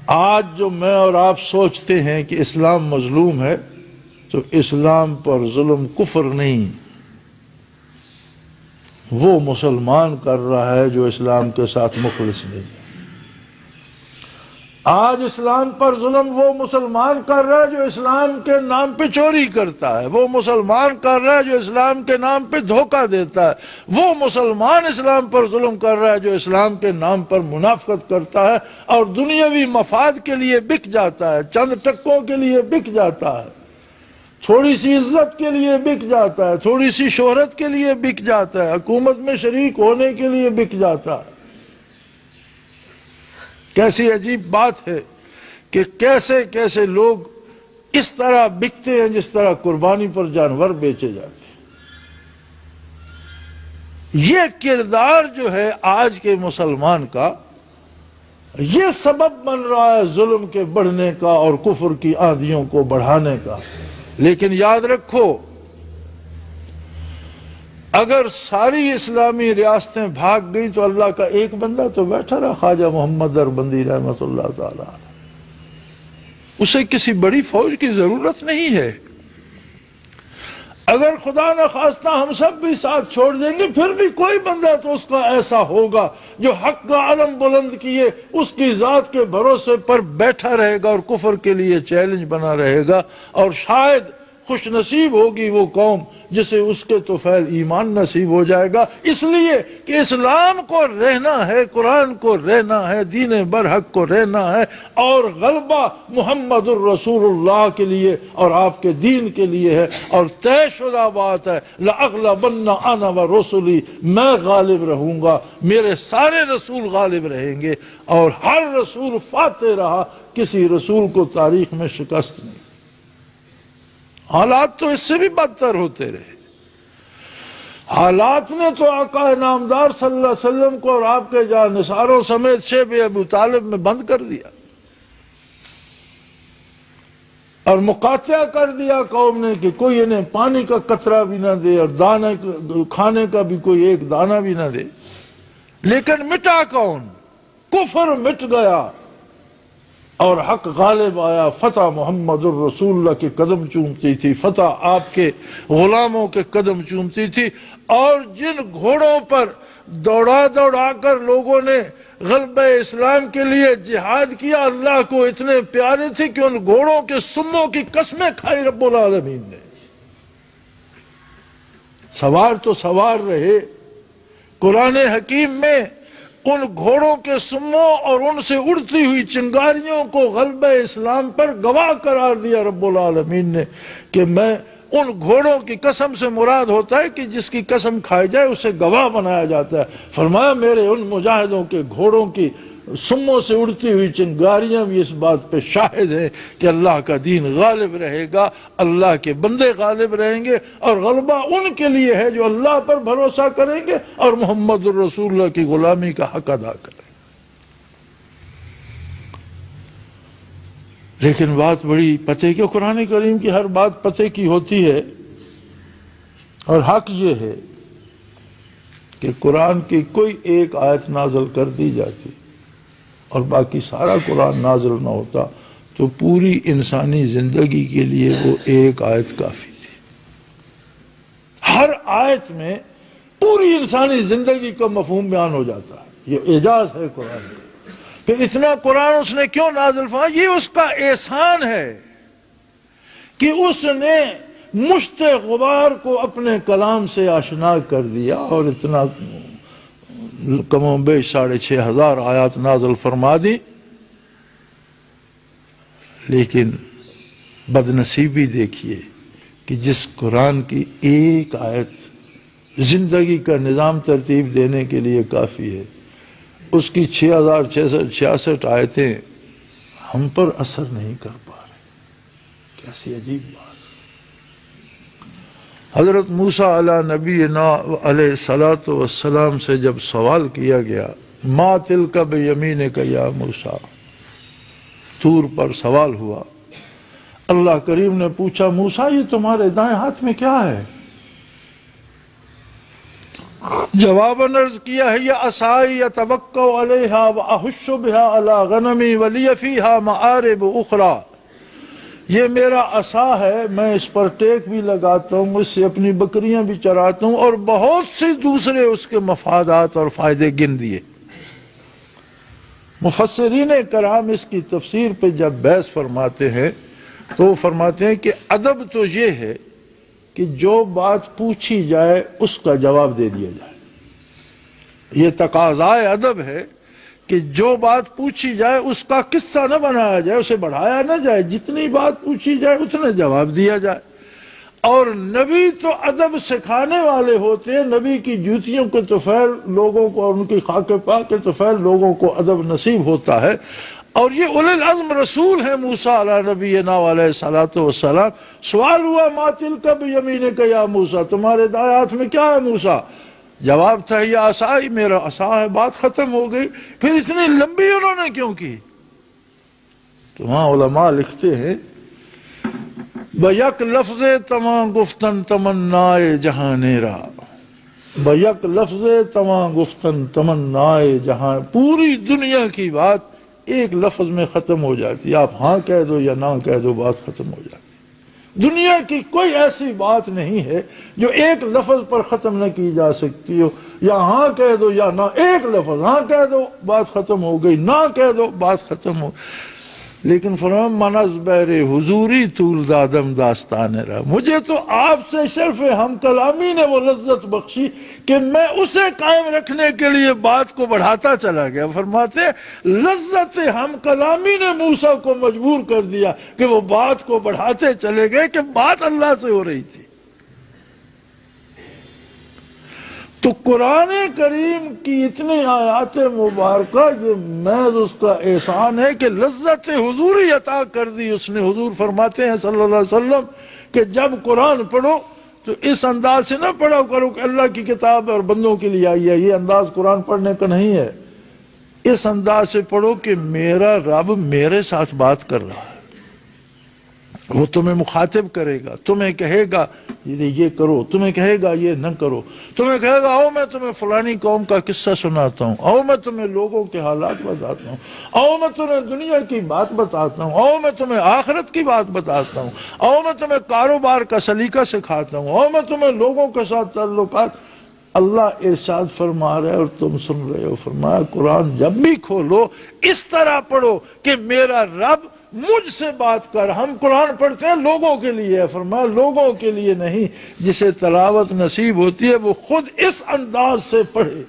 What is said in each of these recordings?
آج جو میں اور آپ سوچتے ہیں کہ اسلام مظلوم ہے، تو اسلام پر ظلم کفر نہیں، وہ مسلمان کر رہا ہے جو اسلام کے ساتھ مخلص نہیں۔ آج اسلام پر ظلم وہ مسلمان کر رہا ہے جو اسلام کے نام پہ چوری کرتا ہے، وہ مسلمان کر رہا ہے جو اسلام کے نام پہ دھوکہ دیتا ہے، وہ مسلمان اسلام پر ظلم کر رہا ہے جو اسلام کے نام پر منافقت کرتا ہے اور دنیاوی مفاد کے لیے بک جاتا ہے، چند ٹکوں کے لیے بک جاتا ہے، تھوڑی سی عزت کے لیے بک جاتا ہے، تھوڑی سی شہرت کے لیے بک جاتا ہے، حکومت میں شریک ہونے کے لیے بک جاتا ہے۔ کیسی عجیب بات ہے کہ کیسے کیسے لوگ اس طرح بکتے ہیں جس طرح قربانی پر جانور بیچے جاتے ہیں۔ یہ کردار جو ہے آج کے مسلمان کا، یہ سبب بن رہا ہے ظلم کے بڑھنے کا اور کفر کی آندھیوں کو بڑھانے کا۔ لیکن یاد رکھو، اگر ساری اسلامی ریاستیں بھاگ گئی تو اللہ کا ایک بندہ تو بیٹھا رہا، خواجہ محمد دربندی رحمۃ اللہ تعالی، اسے کسی بڑی فوج کی ضرورت نہیں ہے۔ اگر خدا نہ خواستہ ہم سب بھی ساتھ چھوڑ دیں گے، پھر بھی کوئی بندہ تو اس کا ایسا ہوگا جو حق کا علم بلند کیے اس کی ذات کے بھروسے پر بیٹھا رہے گا اور کفر کے لیے چیلنج بنا رہے گا، اور شاید خوش نصیب ہوگی وہ قوم جسے اس کے طفیل ایمان نصیب ہو جائے گا، اس لیے کہ اسلام کو رہنا ہے، قرآن کو رہنا ہے، دین برحق کو رہنا ہے، اور غلبہ محمد الرسول اللہ کے لیے اور آپ کے دین کے لیے ہے، اور طے شدہ بات ہے لَأَغْلَبَنَّ أَنَا وَرُسُلِي، میں غالب رہوں گا، میرے سارے رسول غالب رہیں گے، اور ہر رسول فاتح رہا، کسی رسول کو تاریخ میں شکست نہیں۔ حالات تو اس سے بھی بدتر ہوتے رہے، حالات نے تو آقا نامدار صلی اللہ علیہ وسلم کو اور آپ کے جانثاروں سمیت شیب ابو طالب میں بند کر دیا اور مقاطعہ کر دیا قوم نے کہ کوئی انہیں پانی کا قطرہ بھی نہ دے اور دانے کھانے کا بھی کوئی ایک دانہ بھی نہ دے۔ لیکن مٹا کون؟ کفر مٹ گیا اور حق غالب آیا، فتح محمد الرسول اللہ کے قدم چومتی تھی، فتح آپ کے غلاموں کے قدم چومتی تھی، اور جن گھوڑوں پر دوڑا دوڑا کر لوگوں نے غلبہ اسلام کے لیے جہاد کیا، اللہ کو اتنے پیارے تھے کہ ان گھوڑوں کے سموں کی قسمیں کھائی رب العالمین نے۔ سوار تو سوار رہے، قرآن حکیم میں ان گھوڑوں کے سموں اور ان سے اڑتی ہوئی چنگاریوں کو غلبہ اسلام پر گواہ قرار دیا رب العالمین نے، کہ میں ان گھوڑوں کی قسم سے مراد ہوتا ہے کہ جس کی قسم کھائی جائے اسے گواہ بنایا جاتا ہے۔ فرمایا میرے ان مجاہدوں کے گھوڑوں کی سموں سے اڑتی ہوئی چنگاریاں بھی اس بات پہ شاہد ہیں کہ اللہ کا دین غالب رہے گا، اللہ کے بندے غالب رہیں گے، اور غلبہ ان کے لیے ہے جو اللہ پر بھروسہ کریں گے اور محمد الرسول اللہ کی غلامی کا حق ادا کریں۔ لیکن بات بڑی پتے کی، قرآن کریم کی ہر بات پتے کی ہوتی ہے، اور حق یہ ہے کہ قرآن کی کوئی ایک آیت نازل کر دی جاتی اور باقی سارا قرآن نازل نہ ہوتا تو پوری انسانی زندگی کے لیے وہ ایک آیت کافی تھی۔ ہر آیت میں پوری انسانی زندگی کا مفہوم بیان ہو جاتا ہے، یہ اعجاز ہے قرآن کا۔ پھر اتنا قرآن اس نے کیوں نازل فرمایا؟ یہ اس کا احسان ہے کہ اس نے مشت غبار کو اپنے کلام سے آشنا کر دیا، اور اتنا کم و بیش 6500 آیات نازل فرما دی۔ لیکن بدنصیبی دیکھیے کہ جس قرآن کی ایک آیت زندگی کا نظام ترتیب دینے کے لیے کافی ہے، اس کی 6666 آیتیں ہم پر اثر نہیں کر پا رہے۔ کیسی عجیب بات۔ حضرت موسیٰ علیہ نبینا علیہ الصلوۃ والسلام سے جب سوال کیا گیا، ما تلک بیمینک یا موسیٰ، طور پر سوال ہوا، اللہ کریم نے پوچھا موسیٰ یہ تمہارے دائیں ہاتھ میں کیا ہے؟ جواباً عرض کیا ہے یہ عصائی اتوکا علیہا واحش بہا علی غنمی ولی فیہا معارب اخری، یہ میرا عصا ہے، میں اس پر ٹیک بھی لگاتا ہوں، اس سے اپنی بکریاں بھی چراتا ہوں، اور بہت سے دوسرے اس کے مفادات اور فائدے گن دیے۔ مفسرین کرام اس کی تفسیر پہ جب بحث فرماتے ہیں تو وہ فرماتے ہیں کہ ادب تو یہ ہے کہ جو بات پوچھی جائے اس کا جواب دے دیا جائے، یہ تقاضائے ادب ہے کہ جو بات پوچھی جائے اس کا قصہ نہ بنایا جائے، اسے بڑھایا نہ جائے، جتنی بات پوچھی جائے اتنا جواب دیا جائے۔ اور نبی تو ادب سکھانے والے ہوتے ہیں، نبی کی جوتیوں کے طفیل لوگوں کو اور ان کی خاک پاک کے طفیل لوگوں کو ادب نصیب ہوتا ہے، اور یہ اولی العزم رسول ہیں موسیٰ علیہ نبینا علیہ الصلوۃ والسلام۔ سوال ہوا ما تلک بیمینک یا موسیٰ، تمہارے دائیں ہاتھ میں کیا ہے موسیٰ؟ جواب تھا یہ عصا، میرا عصا ہے، بات ختم ہو گئی۔ پھر اتنی لمبی انہوں نے کیوں کی؟ تو وہاں علماء لکھتے ہیں بیک لفظ تماں گفتن تمنائے جہانیرا، بیک لفظ تماں گفتن تمنائے جہاں، پوری دنیا کی بات ایک لفظ میں ختم ہو جاتی ہے، آپ ہاں کہہ دو یا نہ کہہ دو بات ختم ہو جاتی ہے۔ دنیا کی کوئی ایسی بات نہیں ہے جو ایک لفظ پر ختم نہ کی جا سکتی ہو، یا ہاں کہہ دو یا نہ، ایک لفظ ہاں کہہ دو بات ختم ہو گئی، نہ کہہ دو بات ختم ہو۔ لیکن فرمان منز بیر حضوری طول دادم داستان رہا، مجھے تو آپ سے شرف ہم کلامی نے وہ لذت بخشی کہ میں اسے قائم رکھنے کے لیے بات کو بڑھاتا چلا گیا۔ فرماتے لذت ہم کلامی نے موسیٰ کو مجبور کر دیا کہ وہ بات کو بڑھاتے چلے گئے کہ بات اللہ سے ہو رہی تھی۔ تو قرآن کریم کی اتنی آیات مبارکہ یہ محض اس کا احسان ہے کہ لذت حضوری عطا کر دی اس نے۔ حضور فرماتے ہیں صلی اللہ علیہ وسلم کہ جب قرآن پڑھو تو اس انداز سے نہ پڑھا کرو کہ اللہ کی کتاب اور بندوں کے لیے آئی ہے، یہ انداز قرآن پڑھنے کا نہیں ہے۔ اس انداز سے پڑھو کہ میرا رب میرے ساتھ بات کر رہا ہے، وہ تمہیں مخاطب کرے گا، تمہیں کہے گا یہ کرو، تمہیں کہے گا یہ نہ کرو، تمہیں کہے گا آؤ میں تمہیں فلانی قوم کا قصہ سناتا ہوں، آؤ میں تمہیں لوگوں کے حالات بتاتا ہوں، آؤ میں تمہیں دنیا کی بات بتاتا ہوں، آؤ میں تمہیں آخرت کی بات بتاتا ہوں، آؤ میں تمہیں کاروبار کا سلیقہ سکھاتا ہوں، آؤ میں تمہیں لوگوں کے ساتھ تعلقات۔ اللہ ارشاد فرما رہے اور تم سن رہے ہو۔ فرمایا قرآن جب بھی کھولو اس طرح پڑھو کہ میرا رب مجھ سے بات کر۔ ہم قرآن پڑھتے ہیں لوگوں کے لیے، فرمایا لوگوں کے لیے نہیں، جسے تلاوت نصیب ہوتی ہے وہ خود اس انداز سے پڑھے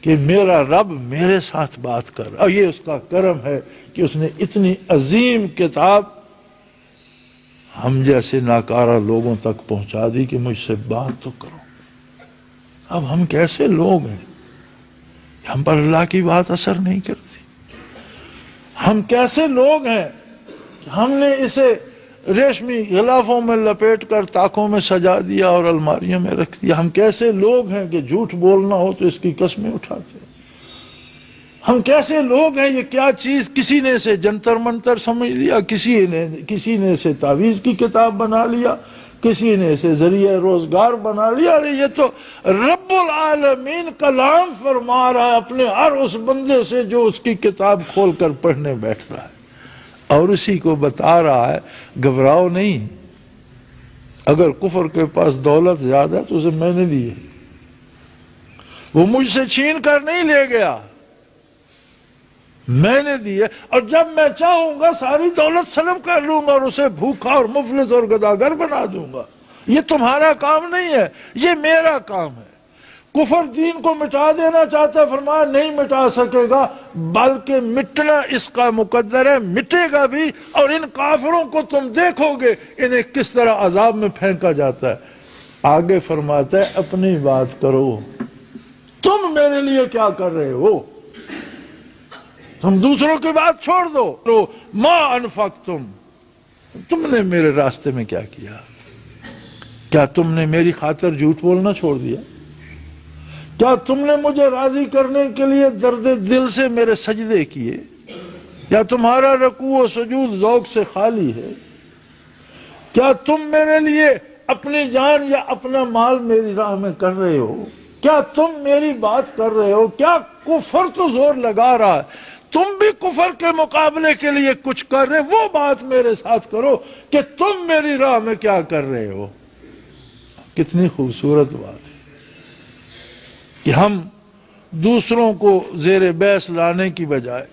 کہ میرا رب میرے ساتھ بات کر۔ اور یہ اس کا کرم ہے کہ اس نے اتنی عظیم کتاب ہم جیسے ناکارہ لوگوں تک پہنچا دی کہ مجھ سے بات تو کرو۔ اب ہم کیسے لوگ ہیں، ہم پر اللہ کی بات اثر نہیں کرتی؟ ہم کیسے لوگ ہیں کہ ہم نے اسے ریشمی غلافوں میں لپیٹ کر طاقوں میں سجا دیا اور الماریوں میں رکھ دیا؟ ہم کیسے لوگ ہیں کہ جھوٹ بولنا ہو تو اس کی قسمیں اٹھاتے ہیں؟ ہم کیسے لوگ ہیں، یہ کیا چیز کسی نے اسے جنتر منتر سمجھ لیا، کسی نے اسے تعویذ کی کتاب بنا لیا، کسی نے اسے ذریعہ روزگار بنا لیا۔ ارے یہ تو رب العالمین کلام فرما رہا ہے اپنے ہر اس بندے سے جو اس کی کتاب کھول کر پڑھنے بیٹھتا ہے، اور اسی کو بتا رہا ہے گھبراؤ نہیں۔ اگر کفر کے پاس دولت زیادہ ہے تو اسے میں نے دی ہے، وہ مجھ سے چھین کر نہیں لے گیا، میں نے دی ہے، اور جب میں چاہوں گا ساری دولت سلب کر لوں گا اور اسے بھوکا اور مفلس اور گداگر بنا دوں گا۔ یہ تمہارا کام نہیں ہے، یہ میرا کام ہے۔ کفر دین کو مٹا دینا چاہتا ہے، فرمایا نہیں مٹا سکے گا، بلکہ مٹنا اس کا مقدر ہے، مٹے گا بھی۔ اور ان کافروں کو تم دیکھو گے انہیں کس طرح عذاب میں پھینکا جاتا ہے۔ آگے فرماتا ہے اپنی بات کرو، تم میرے لیے کیا کر رہے ہو؟ تم دوسروں کی بات چھوڑ دو۔ ما انفقتم، تم نے میرے راستے میں کیا کیا؟ کیا تم نے میری خاطر جھوٹ بولنا چھوڑ دیا؟ کیا تم نے مجھے راضی کرنے کے لیے درد دل سے میرے سجدے کیے؟ یا تمہارا رکوع و سجود ذوق سے خالی ہے؟ کیا تم میرے لیے اپنی جان یا اپنا مال میری راہ میں کر رہے ہو؟ کیا تم میری بات کر رہے ہو؟ کیا کفر تو زور لگا رہا ہے، تم بھی کفر کے مقابلے کے لیے کچھ کر رہے، وہ بات میرے ساتھ کرو کہ تم میری راہ میں کیا کر رہے ہو۔ کتنی خوبصورت بات ہے کہ ہم دوسروں کو زیر بحث لانے کی بجائے،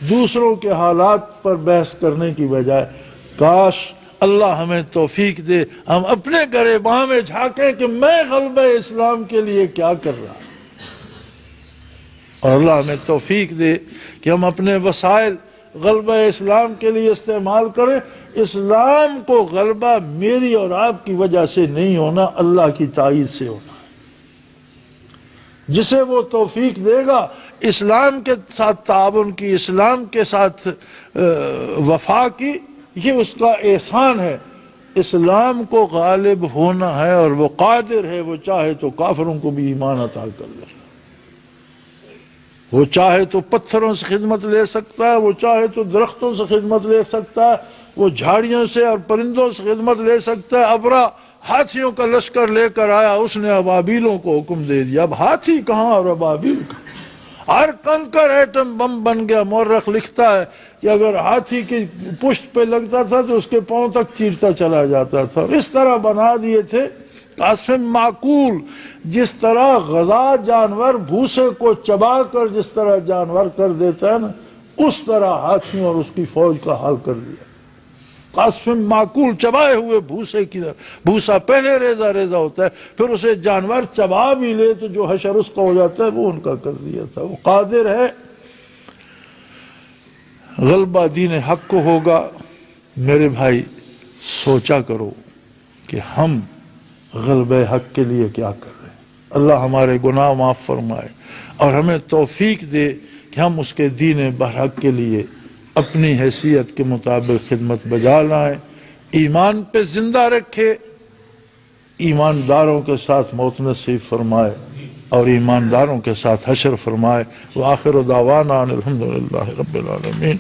دوسروں کے حالات پر بحث کرنے کی بجائے، کاش اللہ ہمیں توفیق دے ہم اپنے گریباں میں جھانکیں کہ میں غلبہ اسلام کے لیے کیا کر رہا ہوں، اور اللہ ہمیں توفیق دے کہ ہم اپنے وسائل غلبہ اسلام کے لیے استعمال کریں۔ اسلام کو غلبہ میری اور آپ کی وجہ سے نہیں ہونا، اللہ کی تائید سے ہونا۔ جسے وہ توفیق دے گا اسلام کے ساتھ تعاون کی، اسلام کے ساتھ وفا کی، یہ اس کا احسان ہے۔ اسلام کو غالب ہونا ہے اور وہ قادر ہے، وہ چاہے تو کافروں کو بھی ایمان عطا کر لے، وہ چاہے تو پتھروں سے خدمت لے سکتا ہے، وہ چاہے تو درختوں سے خدمت لے سکتا ہے، وہ جھاڑیوں سے اور پرندوں سے خدمت لے سکتا ہے۔ ابرا ہاتھیوں کا لشکر لے کر آیا، اس نے ابابیلوں کو حکم دے دیا، اب ہاتھی کہاں اور ابابیل کہاں، ہر کنکر ایٹم بم بن گیا۔ مورخ لکھتا ہے کہ اگر ہاتھی کی پشت پہ لگتا تھا تو اس کے پاؤں تک چیرتا چلا جاتا تھا، اس طرح بنا دیے تھے قاسم معقول۔ جس طرح غذا جانور بھوسے کو چبا کر جس طرح جانور کر دیتا ہے نا، اس طرح ہاتھیوں اور اس کی فوج کا حال کر دیا۔ قاسم معقول چبائے ہوئے بھوسے کی طرح، بھوسا پہلے ریزہ ریزہ ہوتا ہے، پھر اسے جانور چبا بھی لے تو جو حشر اس کا ہو جاتا ہے، وہ ان کا کر دیا تھا۔ وہ قادر ہے، غلبہ دین حق کو ہوگا۔ میرے بھائی سوچا کرو کہ ہم غلبہ حق کے لیے کیا کر رہے ہیں۔ اللہ ہمارے گناہ معاف فرمائے اور ہمیں توفیق دے کہ ہم اس کے دین برحق کے لیے اپنی حیثیت کے مطابق خدمت بجا لائیں، ایمان پہ زندہ رکھے، ایمانداروں کے ساتھ موت نصیب فرمائے اور ایمانداروں کے ساتھ حشر فرمائے۔ وآخر دعوانا ان الحمدللہ رب العالمین۔